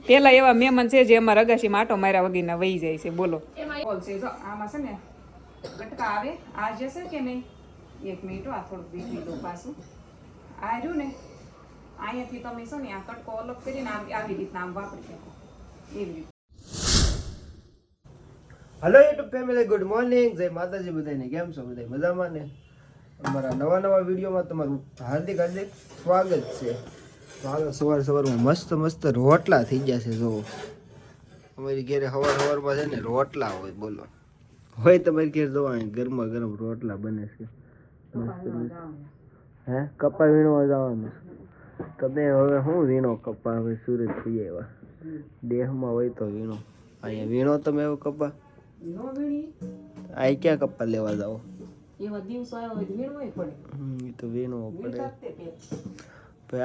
પેલા એવા મહેમાન છે જે અમારા અગાશીમાં આટો માર્યા વગરના વહી જાય છે. બોલો બોલશે જો આમાં છે ને ગટકા આવે આ જશે કે નહીં. 1 મિનિટ આ થોડુંક બીજી દો પાછું આ રહ્યું ને અહીંયાથી તમે છો ને આ કટકો અલગ કરીને આવી રીતના આમ વાપરી શકો એવી રીતે. Hello YouTube family, good morning, જય માતાજી બધાને. કેમ છો બધા? મજામાં ને? અમારા નવા વિડીયોમાં તમારું હાર્દિક સ્વાગત છે. તો હાલો સવારમાં મસ્ત રોટલા થઈ ગયા છે. જો અમારી ઘરે સવારમાં છે ને રોટલા હોય. બોલો હોય તમારી ઘેર જોવા ગરમા ગરમ રોટલા બને છે. હે કપા વીણવા જવાનું તમે હવે શું વીણો કપા? હવે સુરત થઈ આવ્યા, દેહમાં હોય તો વીણો. અહીંયા વીણો તમે એવો કપા? આ ક્યાં કપા લેવા જાવ? તો વીણવો પડે.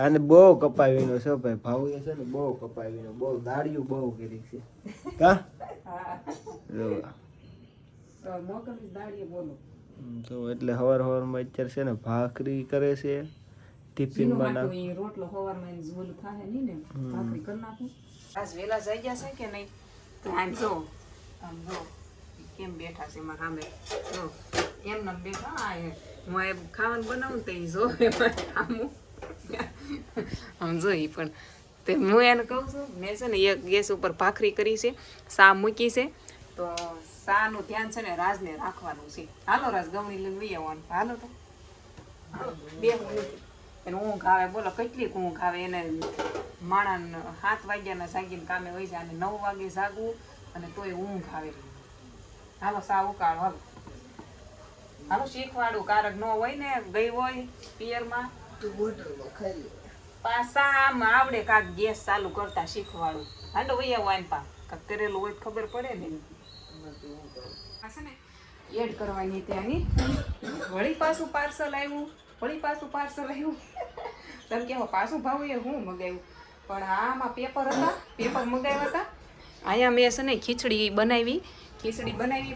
આને બહુ કપા વીણો છે ભાઈ. ભાવ છે ને બહુ કપા વીણો, બહુ દાડિયું બહુ કરી છે. તો એટલે સવારમાં અત્યારે છે ને ભાખરી કરે છે. ટિફિન બનાવે રોટલો સવારમાં ઝોલ થાય નહીં ને ભાખરી કરી નાખું. આજ વેલા જઈ ગયા છે કે નહીં? તો આમ જો કેમ બેઠા છે મારા સામે. જો એમને બેઠા હું એ ખાવાનું બનાવું તો એ જોવે આમું આમ જોઈ. પણ તે હું એને કહું છું મેં છે ને એક ગેસ ઉપર ભાખરી કરી છે, સા મૂકી છે. તો સાનું ધ્યાન છે ને રાજને રાખવાનું છે. હાલો રાજ ગવણી લઈને લઈ આવવાનું. હાલો તો બે એને ઊંઘ આવે. બોલો કેટલી ઊંઘ આવે એને. માણસ 7 વાગ્યાના જાગીને કામે હોય જાય અને 9 વાગે જાગવું અને તોય ઊંઘ આવે. હાલો સા ઉકાળો. હાલો હાલો શીખવાડું. કારક ન હોય ને ગઈ હોય પિયરમાં પાછા આમ આવડે કાક ગેસ ચાલુ કરતા શીખવાડું. હાંડો વૈયા વાઈન પા કાક કરેલું હોય ખબર પડે ને. છે ને એડ કરવાની ત્યાંની. વળી પાછું પાર્સલ આવ્યું. તમે કહો પાછું ભાવ એ હું મગાવ્યું. પણ આમાં પેપર મગાવ્યા હતા. અહીંયા મેં છે ને ખીચડી બનાવી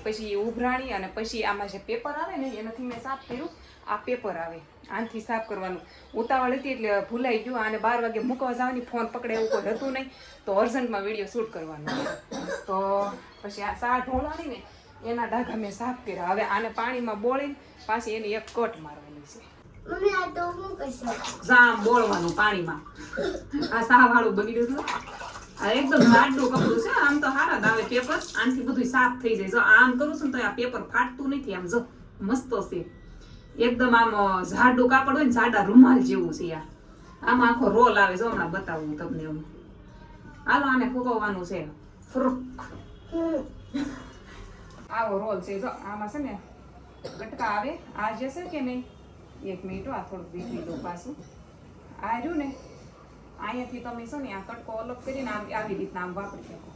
પછી ઉભરાણી અને પછી આમાં જે પેપર આવે ને એનાથી મેં સાફ કર્યું. આ પેપર આવે આનાથી સાફ કરવાનું. ઉતાવળ હતી એટલે ભૂલાઈ ગયું. આને 12 વાગે મૂકવા જવાની, ફોન પકડે એવું કોઈ હતું નહીં. તો અર્જન્ટમાં વિડીયો શૂટ કરવાનો. તો પછી આ સા ઢોળવાની ને એના ડાઘા મેં સાફ કર્યા. હવે આને પાણીમાં બોળીને પાછી એની એક કટ મારવાની છે. બોળવાનું પાણીમાં. આ સા વાળું બગડ્યું હતું. આ એકદમ જાડું કપડું છે. આમ તો સારા જ આવે પેપર. આનાથી બધું સાફ થઈ જાય. જો આમ કરું છું ને તો આ પેપર ફાટતું નથી. આમ જો મસ્ત છે એકદમ. આમ જાડું કાપડ હોય ને જાડા રૂમાલ જેવું છે. આમ આખો રોલ આવે. જો હમણાં બતાવું તમને. એમ હાલો આને ફૂકવવાનું છે. ફ્રુક આવો રોલ છે. જો આમાં છે ને ગટકા આવે આ જે છે કે નહીં. 1 મિનિટ આ થોડુંક બીજી દો પાછું આ રહ્યું ને અહીંયાથી તમે છો ને આ કટકો અલગ કરીને આવી રીતના આમ વાપરી શકો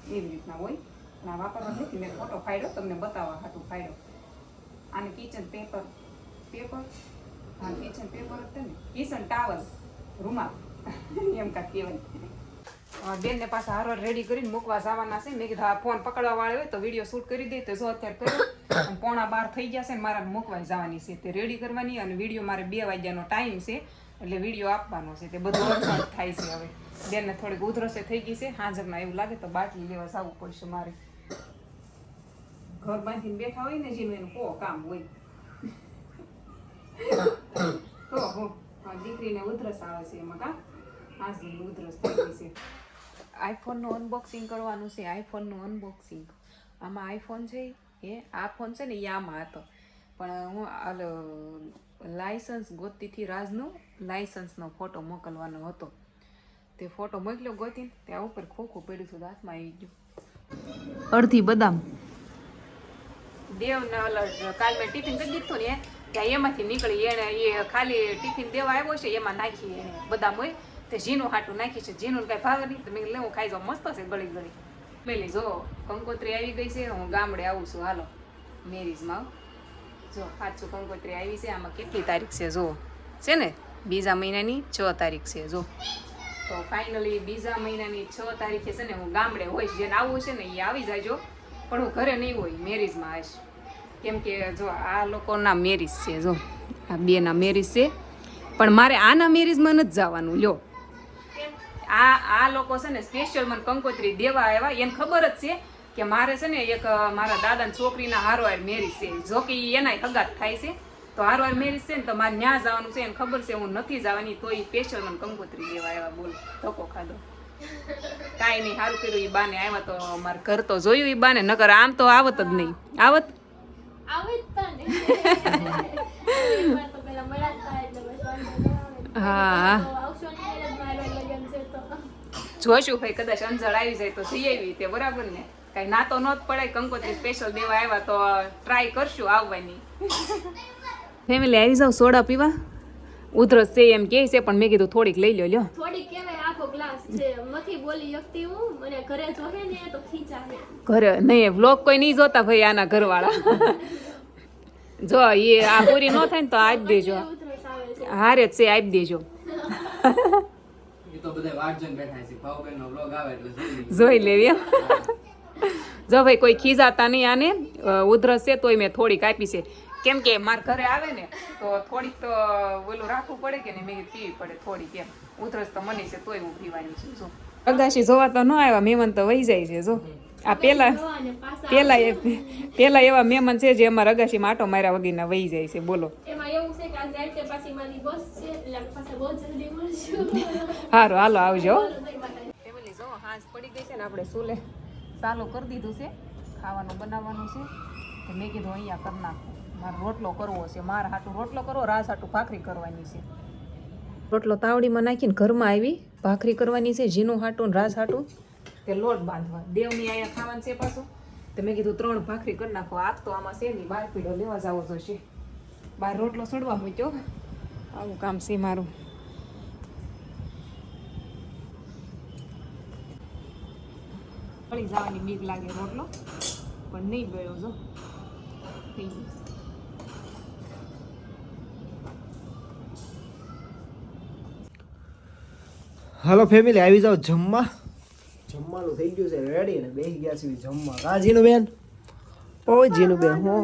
એવી રીતના હોય. અને આ વાપરવા નથી. મેં ફોટો ફાડ્યો તમને બતાવવા હાટું ફાડ્યો. આને કિચન પેપર હા કિચન પેપર જ ને કિચન ટાવલ રૂમાલ એમ કાંક કહેવાય. બેનને પાછા હારવાર રેડી કરીને મૂકવા જવાના છે. મેં કીધું આ ફોન પકડવા વાળો હોય તો વિડીયો શૂટ કરી દે. તો જો અત્યારે કર્યો 11:15 થઈ ગયા છે ને મારા મૂકવા જવાની છે. તે રેડી કરવાની અને વિડીયો મારે 2 વાગ્યાનો ટાઈમ છે એટલે વિડીયો આપવાનો છે. તે બધું અડચણ થાય છે. હવે બેનને થોડીક ઉધરસે થઈ ગઈ છે. હાજરમાં એવું લાગે તો બાટલી લેવા જવું પડશે મારે. ઘર બાંધીને બેઠા હોય ને જેનું એનું કામ હોય તો દીકરીને ઉધરસ આવે છે એમાં કા હાજરી ઉધરસ થઈ ગઈ છે. આઈફોનનું અનબોક્સિંગ કરવાનું છે. આઈફોનનું અનબોક્સિંગ. આમાં આઈફોન છે આ ફોન છે ને યામાં હતો. પણ હું લાયસન્સ ગોતીથી રાજનું લાયસન્સનો ફોટો મોકલવાનો હતો. તે ફોટો મોકલ્યો ગોતીને ત્યાં ઉપર ખોખું પડ્યું હતું. હાથમાં આવી ગયું. અડધી બદામ દેવને કાલ મેં ટિફિન કરી દીધું ને ત્યાં એમાંથી નીકળી. એને એ ખાલી ટિફિન દેવા આવ્યો છે એમાં નાખી એને બદામ હોય તે ઝીનું હાટું નાખી છે. ઝીનું કાંઈ ભાવે નહીં તો મેં લેવું ખાઈ જાઉં. મસ્ત છે ગળી પેલી. જો કંકોત્રી આવી ગઈ છે. હું ગામડે આવું છું. હાલો મેરેજમાં જો સાચું કંકોત્રી આવી છે. આમાં કેટલી તારીખ છે જો છે ને 2 મહિનાની 6 તારીખ છે. જો તો ફાઇનલી 2 મહિનાની 6 તારીખે છે ને હું ગામડે હોઈશ. જેને આવવું છે ને એ આવી જાયજો. પણ હું ઘરે નહીં હોય, મેરેજમાં આવીશ. કેમ કે જો આ લોકોના મેરેજ છે. જો આ બેના મેરેજ છે. પણ મારે આના મેરેજમાં નથી જવાનું. લ્યો આ લોકો છે ને સ્પેશિયલ મને કંકોત્રી દેવા આવ્યા. એને ખબર જ છે કે મારે છે ને એક મારા દાદાની છોકરીના હારવાર મેરેજ છે. જો કે એના હગાત થાય છે તો હારવાર મેરેજ છે ને તો મારે ન્યા જવાનું છે. એને ખબર છે હું નથી જવાની, તો એ સ્પેશિયલ મને કંકોત્રી દેવા આવ્યા. બોલ, ધક્કો ખાધો. કાંઈ નહીં, સારું કર્યું એ બાને આવ્યા તો મારે ઘર તો જોયું એ બાને, નકર આમ તો આવત જ નહીં. આવત હા જોશું ભાઈ, કદાચ અંજળ આવી જાય તો જઈ આવી તે બરાબર ને. કઈ ના તો નોત પડાય, કંકોત્રી સ્પેશિયલ દેવા આવ્યા તો ટ્રાય કરશું આવવાની. ફેમિલી આવી જાવ સોડા પીવા. ઉધરસ છે એમ કે છે પણ મેં કીધું થોડીક લઈ લ્યો. થોડીક કેવાય, આખો ગ્લાસ છે. નથી બોલી શકતી હું, મને ઘરે જોહે ને તો ખીચા છે. ઘરે નહીં, વ્લોગ કોઈ નહીં જોતા ભાઈ આના ઘરવાળા. જો એ આ પૂરી ન થાય ને તો આપી દેજો. ઉધરસ આવે છે. હારે જ છે, આપી દેજો. તો બધા વાટ જોઈને બેઠા છે. ભાવબેનનો વ્લોગ આવે એટલે જોઈ લેવી એમ. જો ભાઈ કોઈ ખીજાતા નહીં આને. ઉધરસ છે તોય મેં થોડીક આપી છે, કેમ કે મારા ઘરે આવે ને તો થોડીક તો ઓલું રાખવું પડે કે ને, મેં પીવી પડે થોડીક એમ. ઉધરસ તો મને છે તોય હું પીવાની છું. જો અગાશી જોવા તો ન આવ્યા, મહેમાન તો વહી જાય છે. જો આ પેલા એવા મહેમાન છે જે અમારા અગાશીમાં આટો માર્યા વગરના વહી જાય છે. બોલો, એમાં એવું છે કે આ રાઈટ પાછી મારી બસ છે એટલે પાછા બહુ જલ્દી મળશું. સારું હાલો આવજો. ફેમિલી જો હાંસ પડી ગઈ છે ને, આપણે સુલે ચાલુ કરી દીધું છે, ખાવાનું બનાવવાનું છે. તો મેં કીધું અહીંયા કરી નાખું, મારે રોટલો કરવો છે. મારા હાટું રોટલો કરવો, રાસ હાટું ભાખરી કરવાની છે. રોટલો તાવડીમાં નાખીને ઘરમાં આવી ભાખરી કરવાની છે. જીનું હાટું રાસ હાટું તે લોટ બાંધવા. દેવની અહીંયા ખાવાનું છે પાછું. તો મેં કીધું 3 ભાખરી કરી નાખો. આગ તો આમાં છે નહીં, 12 પીડો લેવા જવો જોશે. 12 રોટલો સડવા મૂક્યો. આવું કામ છે મારું. બળી જવાની બીક લાગે રોટલો, પણ નહીં બળ્યો. જો થઈ ગયું. હાલો ફેમિલી આવી જાવ જમવા. જમવાનું થઈ ગયું છે રેડી ને બેસી ગયા છે જમવા. કા જીનું બેન? ઓ જીનું બેન, હું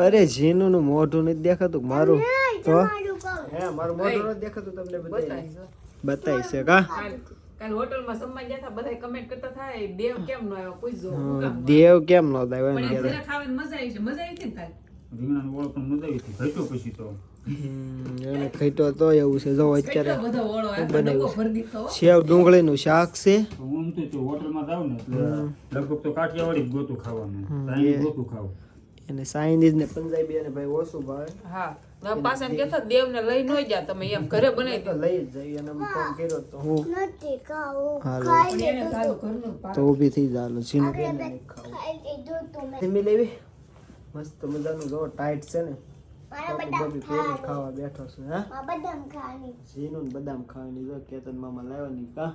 અરે જીનું નું મોઢું નથી દેખાતું મારું તો. હે મારું મોઢું નથી દેખાતું તમને બતાવી છે કા? કાલ હોટલમાં જમવા ગયા હતા, બધા કમેન્ટ કરતા થાય દેવ કેમ નો આવ્યો, પૂછજો. દેવ કેમ નો આવ્યો? પણ એ ઘરે ખાવાની મજા આવી છે. મજા આવી હતી ને કાલ? રીંગણાનો ઓળો પણ મજા આવી હતી. ઘટ્યો પછી તો એને ખાઈતો તો એવું છે. જો અત્યારે કેટલો બધો ઓળો આવ્યો, ડબ્બો ભરી દીધો. સેવ ડુંગળીનું શાક છે. હું તો હોટલમાં જાવ ને એટલે લગભગ તો કાઠિયાવાડી જ ગોતું ખાવાનું, સાંઈ ગોતું ખાવું. એને ચાઇનીઝ ને પંજાબી અને ભાઈ ઓછું ભાવે. હા, પાછા એમ કહેતા દેવને લઈ ન ગયા તમે, એમ ઘરે બનાવી તો લઈ જ જઈએ અને ફોન કર્યો તો હું હાલો દો. એને તારું ઘરનું જ તો ઊભી થઈ જાલો જીનું બેન ને ખાવું. ધીમી લેવી મસ્ત મજાનું જો ટાઈટ છે ને. બબી પેરી ખાવા બેઠો છે. હા, જીનું બદામ ખાવાની જો કેતન મામા લાવવાની કા.